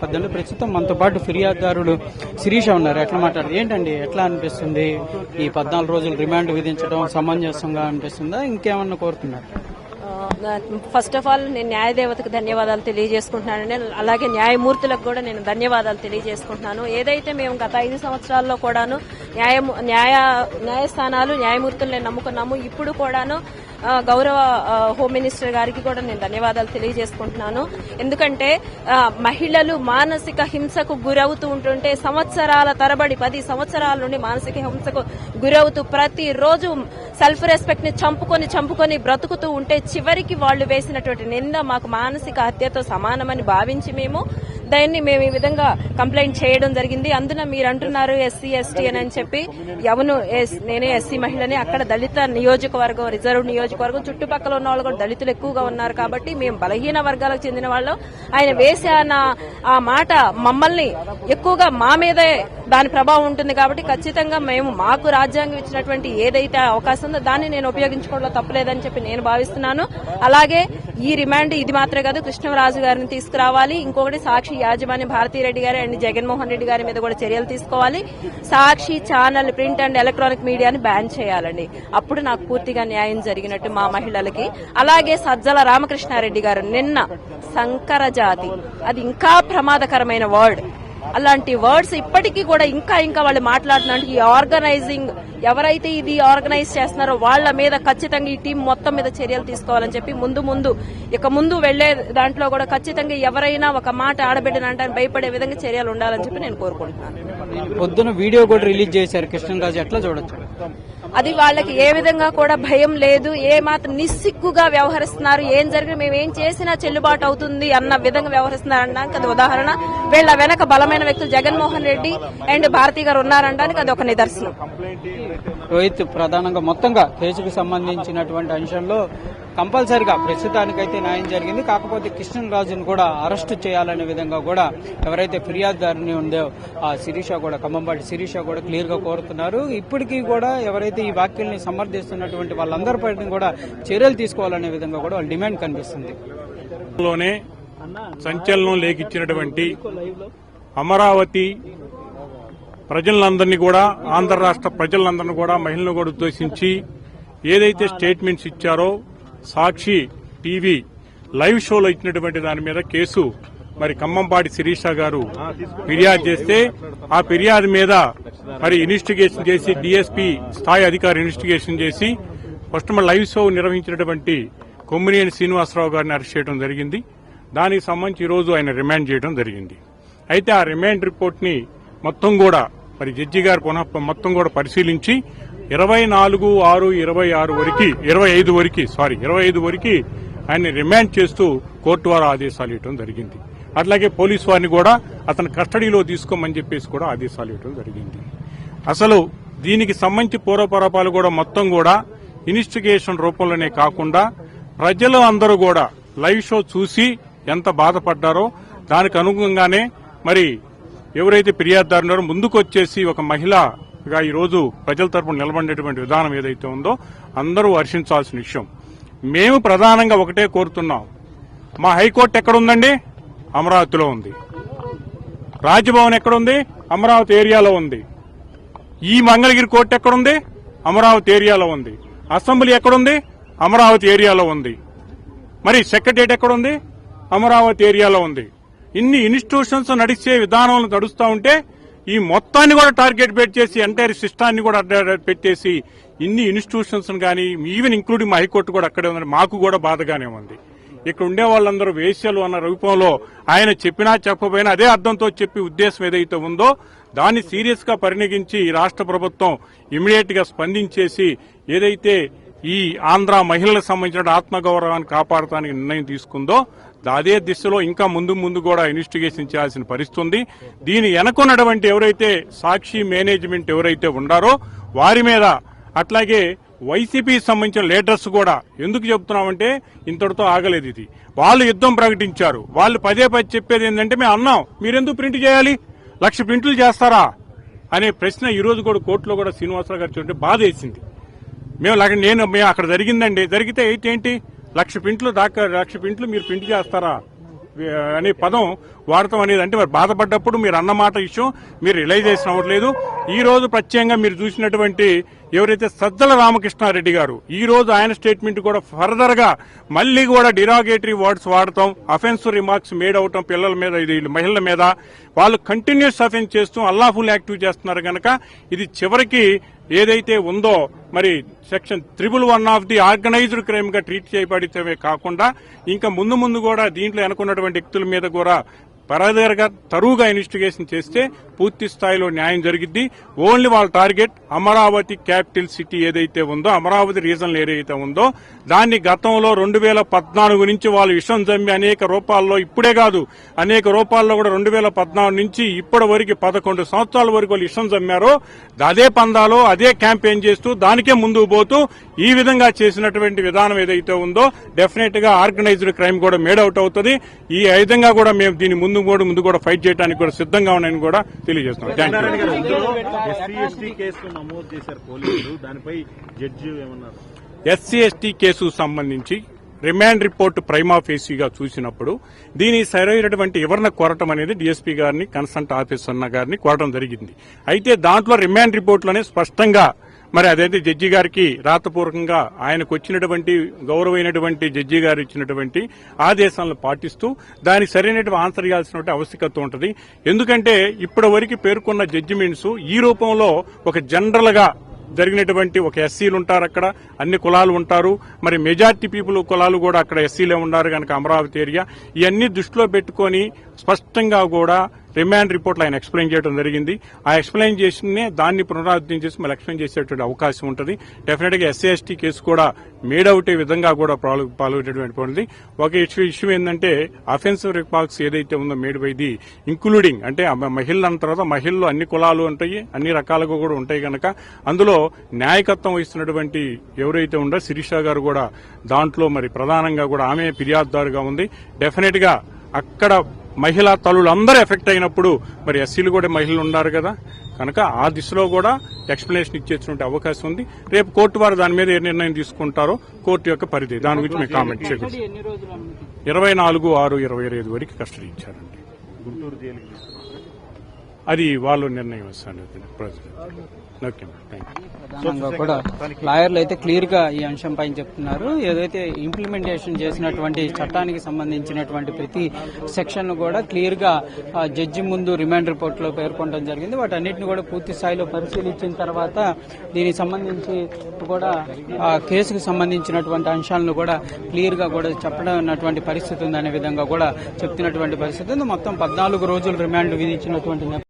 పద్దెనిమిది ప్రస్తుతం మనతో పాటు ఫిర్యాదుదారుడు శిరీష ఉన్నారు. ఎట్లా మాట్లాడారు ఏంటండి, ఎట్లా అనిపిస్తుంది? ఈ 14 రోజులు రిమాండ్ విధించడం సమంజసంగా అనిపిస్తుందా, ఇంకేమన్నా కోరుతున్నారు? ఫస్ట్ ఆఫ్ ఆల్ నేను న్యాయదేవతకు ధన్యవాదాలు తెలియజేసుకుంటున్నానండి. అలాగే న్యాయమూర్తులకు కూడా నేను ధన్యవాదాలు తెలియజేసుకుంటున్నాను. ఏదైతే మేము గత 5 సంవత్సరాల్లో కూడాను న్యాయస్థానాలు న్యాయమూర్తులను నమ్ముకున్నాము, ఇప్పుడు కూడాను గౌరవ హోమ్ మినిస్టర్ గారికి కూడా నేను ధన్యవాదాలు తెలియజేసుకుంటున్నాను. ఎందుకంటే మహిళలు మానసిక హింసకు గురవుతూ ఉంటుంటే సంవత్సరాల తరబడి 10 సంవత్సరాల నుండి మానసిక హింసకు గురవుతూ ప్రతిరోజు సెల్ఫ్ రెస్పెక్ట్ ని చంపుకొని బ్రతుకుతూ ఉంటే చివరికి వాళ్లు వేసినటువంటి నింద మాకు మానసిక హత్యతో సమానమని భావించి మేము ఈ విధంగా కంప్లైంట్ చేయడం జరిగింది. అందున మీరు అంటున్నారు ఎస్సీ ఎస్టీ అని చెప్పి, ఎవను నేనే ఎస్సీ మహిళని, అక్కడ దళిత నియోజకవర్గం, రిజర్వ్ నియోజకవర్గం, చుట్టుపక్కల ఉన్న వాళ్ళు కూడా దళితులు ఎక్కువగా ఉన్నారు కాబట్టి మేము బలహీన వర్గాలకు చెందిన వాళ్ళు. ఆయన వేసే ఆ మాట మమ్మల్ని ఎక్కువగా మా మీదే దాని ప్రభావం ఉంటుంది కాబట్టి ఖచ్చితంగా మేము మాకు రాజ్యాంగం ఇచ్చినటువంటి ఏదైతే అవకాశం ఉందో దాన్ని నేను ఉపయోగించుకోవడంలో తప్పలేదని చెప్పి నేను భావిస్తున్నాను. అలాగే ఈ రిమాండ్ ఇది మాత్రమే కాదు, కృష్ణరాజు గారిని తీసుకురావాలి, ఇంకొకటి సాక్షి యాజమాన్య భారతీరెడ్డి గారి అండ్ జగన్మోహన్ రెడ్డి గారి మీద కూడా చర్యలు తీసుకోవాలి, సాక్షి ఛానల్ ప్రింట్ అండ్ ఎలక్ట్రానిక్ మీడియాని బ్యాన్ చేయాలండి. అప్పుడు నాకు పూర్తిగా న్యాయం జరిగినట్టు మా మహిళలకి. అలాగే సజ్జల రామకృష్ణారెడ్డి గారు నిన్న సంకర జాతి, అది ఇంకా ప్రమాదకరమైన వర్డ్. అలాంటి వర్డ్స్ ఇప్పటికీ కూడా ఇంకా వాళ్ళు మాట్లాడుతున్నారు. ఈ ఆర్గనైజింగ్ ఎవరైతే ఇది ఆర్గనైజ్ చేస్తున్నారో వాళ్ల మీద ఖచ్చితంగా ఈ టీం మొత్తం మీద చర్యలు తీసుకోవాలని చెప్పి ముందు వెళ్లే దాంట్లో కూడా ఖచ్చితంగా ఎవరైనా ఒక మాట ఆడబిడ్డనంటే భయపడే విధంగా చర్యలు ఉండాలని చెప్పి నేను కోరుకుంటున్నాను. పొద్దున వీడియో కూడా రిలీజ్ చేశారు కృష్ణరాజు, ఎట్లా చూడొచ్చు? అది వాళ్ళకి ఏ విధంగా కూడా భయం లేదు, ఏ మాత్రం నిస్సిగ్గుగా వ్యవహరిస్తున్నారు. ఏం జరిగినా మేము ఏం చేసినా చెల్లుబాటు అవుతుంది అన్న విధంగా వ్యవహరిస్తున్నారు అనడానికి అది ఉదాహరణ. వీళ్ళ వెనక బలమైన వ్యక్తులు జగన్మోహన్ రెడ్డి అండ్ భారతి గారు ఉన్నారనడానికి అది ఒక నిదర్శనం. రోహిత్, ప్రధానంగా మొత్తంగా కేసుకు సంబంధించినటువంటి అంశంలో కంపల్సరిగా ప్రస్తుతానికైతే న్యాయం జరిగింది. కాకపోతే కృష్ణరాజును కూడా అరెస్టు చేయాలనే విధంగా కూడా ఎవరైతే ఫిర్యాదుదారుని ఉందో ఆ శిరీష కూడా, ఖమ్మంపాటి శిరీష కూడా క్లియర్ గా కోరుతున్నారు. ఇప్పటికీ కూడా ఎవరైతే ఈ వ్యాఖ్యల్ని సమర్థిస్తున్నటువంటి వాళ్ళందరిపై కూడా చర్యలు తీసుకోవాలనే విధంగా కూడా వాళ్ళ డిమాండ్ కనిపిస్తుంది. సంచలనం లేకిచ్చినటువంటి అమరావతి ప్రజలందరినీ కూడా, ఆంధ్ర రాష్ట్ర ప్రజలందరినీ కూడా, మహిళలను కూడా ఉద్దేశించి ఏదైతే స్టేట్మెంట్స్ ఇచ్చారో సాక్షి టీవీ లైవ్ షోలో ఇచ్చినటువంటి దాని మీద కేసు మరి ఖమ్మంపాటి శిరీష గారు ఫిర్యాదు చేస్తే ఆ ఫిర్యాదు మీద మరి ఇన్వెస్టిగేషన్ చేసి డీఎస్పీ స్థాయి అధికారి ఇన్వెస్టిగేషన్ చేసి ఫస్ట్ లైవ్ షో నిర్వహించినటువంటి కొమ్మినేని శ్రీనివాసరావు గారిని అరెస్ట్ చేయడం జరిగింది. దానికి సంబంధించి ఈ రోజు ఆయన రిమాండ్ చేయడం జరిగింది. అయితే ఆ రిమాండ్ రిపోర్ట్ ని మొత్తం కూడా మరి జడ్జి గారు మొత్తం కూడా పరిశీలించి 25 వరకు ఆయన్ని రిమాండ్ చేస్తూ కోర్టు వారు ఆదేశాలు ఇవ్వడం జరిగింది. అట్లాగే పోలీసు వారిని కూడా అతని కస్టడీలో తీసుకోమని చెప్పేసి కూడా ఆదేశాలు ఇవ్వడం జరిగింది. అసలు దీనికి సంబంధించి పూర్వపరాపాలు కూడా మొత్తం కూడా ఇన్వెస్టిగేషన్ రూపంలోనే కాకుండా ప్రజలు అందరూ కూడా లైవ్ షో చూసి ఎంత బాధపడ్డారో దానికి అనుగుణంగానే మరి ఎవరైతే ఫిర్యాదుదారున్నారో ముందుకు వచ్చేసి ఒక మహిళగా ఈ రోజు ప్రజల తరపున నిలబడేటువంటి విధానం ఏదైతే ఉందో అందరూ హర్షించాల్సిన విషయం. మేము ప్రధానంగా ఒకటే కోరుతున్నాం, మా హైకోర్టు ఎక్కడుందండి? అమరావతిలో ఉంది. రాజ్భవన్ ఎక్కడుంది? అమరావతి ఏరియాలో ఉంది. ఈ మంగళగిరి కోర్టు ఎక్కడుంది? అమరావతి ఏరియాలో ఉంది. అసెంబ్లీ ఎక్కడుంది? అమరావతి ఏరియాలో ఉంది. మరి సెక్రటరియట్ ఎక్కడుంది? అమరావతి ఏరియాలో ఉంది. ఇన్ని ఇన్స్టిట్యూషన్స్ నడిచే విధానం నడుస్తూ ఉంటే ఈ మొత్తాన్ని కూడా టార్గెట్ పెట్టేసి ఎంటైర్ సిస్టాన్ని కూడా పెట్టేసి ఇన్ని ఇన్స్టిట్యూషన్స్ కానీ ఈవెన్ ఇంక్లూడింగ్ మా హైకోర్టు కూడా అక్కడే ఉందని మాకు కూడా బాధగానే ఉంది. ఇక్కడ ఉండే వాళ్ళందరూ వేశ్యలు అన్న రూపంలో ఆయన చెప్పినా చెప్పబోయినా అదే అర్థంతో చెప్పి ఉద్దేశం ఏదైతే ఉందో దాన్ని సీరియస్ గా పరిగణించి ఈ రాష్ట్ర ప్రభుత్వం ఇమీడియట్ గా స్పందించేసి ఏదైతే ఈ ఆంధ్ర మహిళలకు సంబంధించిన ఆత్మగౌరవాన్ని కాపాడటానికి నిర్ణయం తీసుకుందో అదే దిశలో ఇంకా ముందు కూడా ఇన్వెస్టిగేషన్ చేయాల్సిన పరిస్థితి ఉంది. దీని వెనకున్నటువంటి ఎవరైతే సాక్షి మేనేజ్మెంట్ ఎవరైతే ఉండారో వారి మీద, అట్లాగే వైసీపీకి సంబంధించిన లీడర్స్ కూడా, ఎందుకు చెబుతున్నామంటే ఇంతటితో ఆగలేదు ఇది. వాళ్ళు యుద్ధం ప్రకటించారు. వాళ్ళు పదే చెప్పేది ఏంటంటే మేము అన్నాం మీరెందుకు ప్రింట్ చేయాలి, 1,00,000 ప్రింట్లు చేస్తారా అనే ప్రశ్న ఈ రోజు కూడా కోర్టులో కూడా శ్రీనివాసరావు గారు చూడండి బాధ వేసింది. మేము అక్కడ జరిగిందండి, జరిగితే ఏంటి 1,00,000 ప్రింట్లు మీరు ప్రింట్ చేస్తారా అనే పదం వాడటం అనేది అంటే మరి బాధపడ్డప్పుడు మీరు అన్నమాట విషయం మీరు రియలైజేషన్ అవ్వట్లేదు. ఈ రోజు ప్రత్యేకంగా మీరు చూసినటువంటి ఎవరైతే సజ్జల రామకృష్ణారెడ్డి గారు ఈ రోజు ఆయన స్టేట్మెంట్ కూడా ఫర్దర్ గా మళ్లీ కూడా డిరాగేటరీ వర్డ్స్ వాడటం, అఫెన్సివ్ రిమార్క్స్ మేడ్ అవటం పిల్లల మీద, ఇది మహిళల మీద వాళ్ళు కంటిన్యూస్ అఫెన్స్ చేస్తూ అన్లాఫుల్ యాక్టివ్ చేస్తున్నారు కనుక ఇది చివరికి ఏదైతే ఉందో మరి section 111 of the organised crime గా ట్రీట్ చేయబడితే కాకుండా ఇంకా ముందు కూడా దీంట్లో అనుకున్నటువంటి వ్యక్తుల మీద కూడా పరదరగా తరువుగా ఇన్వెస్టిగేషన్ చేస్తే పూర్తి స్థాయిలో న్యాయం జరిగిద్ది. ఓన్లీ వాళ్ళ టార్గెట్ అమరావతి క్యాపిటల్ సిటీ ఏదైతే ఉందో, అమరావతి రీజన్ ఏదైతే ఉందో దాన్ని గతంలో 2014 నుంచి వాళ్ళు విషం జమ్మి అనేక రూపాల్లో, ఇప్పుడే కాదు అనేక రూపాల్లో కూడా 2014 నుంచి ఇప్పటి వరకు 11 సంవత్సరాల వరకు వాళ్ళు విషం జమ్మారో అదే పందాలో అదే క్యాంపెయిన్ చేస్తూ దానికే ముందుకు పోతూ ఈ విధంగా చేసినటువంటి విధానం ఏదైతే ఉందో డెఫినెట్ గా ఆర్గనైజ్డ్ క్రైమ్ కూడా మేడౌట్ అవుతుంది. ఈ విధంగా కూడా మేము దీన్ని ముందు కూడా ఫైట్ చేయడానికి కూడా సిద్ధంగా ఉన్నాయని కూడా తెలియజేస్తున్నాం. ఎస్సీ ఎస్టీ కేసు సంబంధించి రిమాండ్ రిపోర్టు ప్రైమా ఫేసీగా చూసినప్పుడు దీని సరైనటువంటి వివరణ కోరటం అనేది డీఎస్పీ గారిని, కన్సల్ట్ ఆఫీసర్ గారిని కోరటం జరిగింది. అయితే దాంట్లో రిమాండ్ రిపోర్టులోనే స్పష్టంగా మరి అదైతే జడ్జి గారికి రాతపూర్వకంగా ఆయనకు వచ్చినటువంటి గౌరవమైనటువంటి జడ్జి గారు ఇచ్చినటువంటి ఆదేశాలను పాటిస్తూ దానికి సరైనటువంటి ఆన్సర్ ఇవ్వాల్సినటువంటి ఆవశ్యకత ఉంటుంది. ఎందుకంటే ఇప్పటి వరకు పేర్కొన్న జడ్జిమెంట్స్ ఈ రూపంలో ఒక జనరల్ గా జరిగినటువంటి ఒక ఎస్సీలు ఉంటారు, అక్కడ అన్ని కులాలు ఉంటారు, మరి మెజార్టీ పీపుల్ కులాలు కూడా అక్కడ ఎస్సీలే ఉన్నారు కనుక అమరావతి ఏరియా ఇవన్నీ దృష్టిలో పెట్టుకుని స్పష్టంగా కూడా రిమాండ్ రిపోర్ట్లో ఆయన ఎక్స్ప్లెయిన్ చేయడం జరిగింది. ఆ ఎక్స్ప్లెయిన్ చేసిన దాన్ని పునరావృతం చేసి మళ్ళీ ఎక్స్ప్లెయిన్ చేసేటువంటి అవకాశం ఉంటుంది. డెఫినెట్ గా ఎస్సీ ఎస్టీ కేసు కూడా మేడౌట్ విధంగా కూడా పాల్గొనేటువంటి ఒక ఇష్యూ ఏంటంటే అఫెన్సివ్ రిమార్క్స్ ఏదైతే ఉందో మేడ్ బై ది ఇంక్లూడింగ్ అంటే మహిళలు అన్న తర్వాత మహిళలు అన్ని కులాలు ఉంటాయి, అన్ని రకాలుగా కూడా ఉంటాయి కనుక అందులో న్యాయకత్వం వహిస్తున్నటువంటి ఎవరైతే ఉందో శిరీష గారు కూడా దాంట్లో మరి ప్రధానంగా కూడా ఆమె ఫిర్యాదుదారుగా ఉంది. డెఫినెట్ గా అక్కడ మహిళా తల్లులందరూ ఎఫెక్ట్ అయినప్పుడు మరి ఎస్సీలు కూడా మహిళలు ఉన్నారు కదా కనుక ఆ దిశలో కూడా ఎక్స్ప్లెనేషన్ ఇచ్చేటువంటి అవకాశం ఉంది. రేపు కోర్టు వారు దాని మీద ఏ నిర్ణయం తీసుకుంటారో కోర్టు యొక్క పరిధి, దాని గురించి మేము కామెంట్ చేయగలం. 24/6/25 వరకు కస్టడీ ఇచ్చారండి. గుంటూరు జైలుకి అది వాళ్ళు నిర్ణయం ఇస్తారు ప్రెసిడెంట్. ఓకే, ప్రధానంగా కూడా లాయర్లు అయితే క్లియర్ గా ఈ అంశం పైన చెప్తున్నారు. ఏదైతే ఇంప్లిమెంటేషన్ చేసినటువంటి చట్టానికి సంబంధించినటువంటి ప్రతి సెక్షన్ కూడా క్లియర్ గా జడ్జి ముందు రిమాండ్ రిపోర్ట్ లో పేర్కొనడం జరిగింది. వాటన్నిటిని కూడా పూర్తి స్థాయిలో పరిశీలించిన తర్వాత దీనికి సంబంధించి కూడా కేసుకు సంబంధించినటువంటి అంశాలను కూడా క్లియర్ గా కూడా చెప్పడం పరిస్థితి ఉందనే విధంగా కూడా చెప్తున్నటువంటి పరిస్థితి ఉంది. మొత్తం 14 రోజులు రిమాండ్ విధించినటువంటి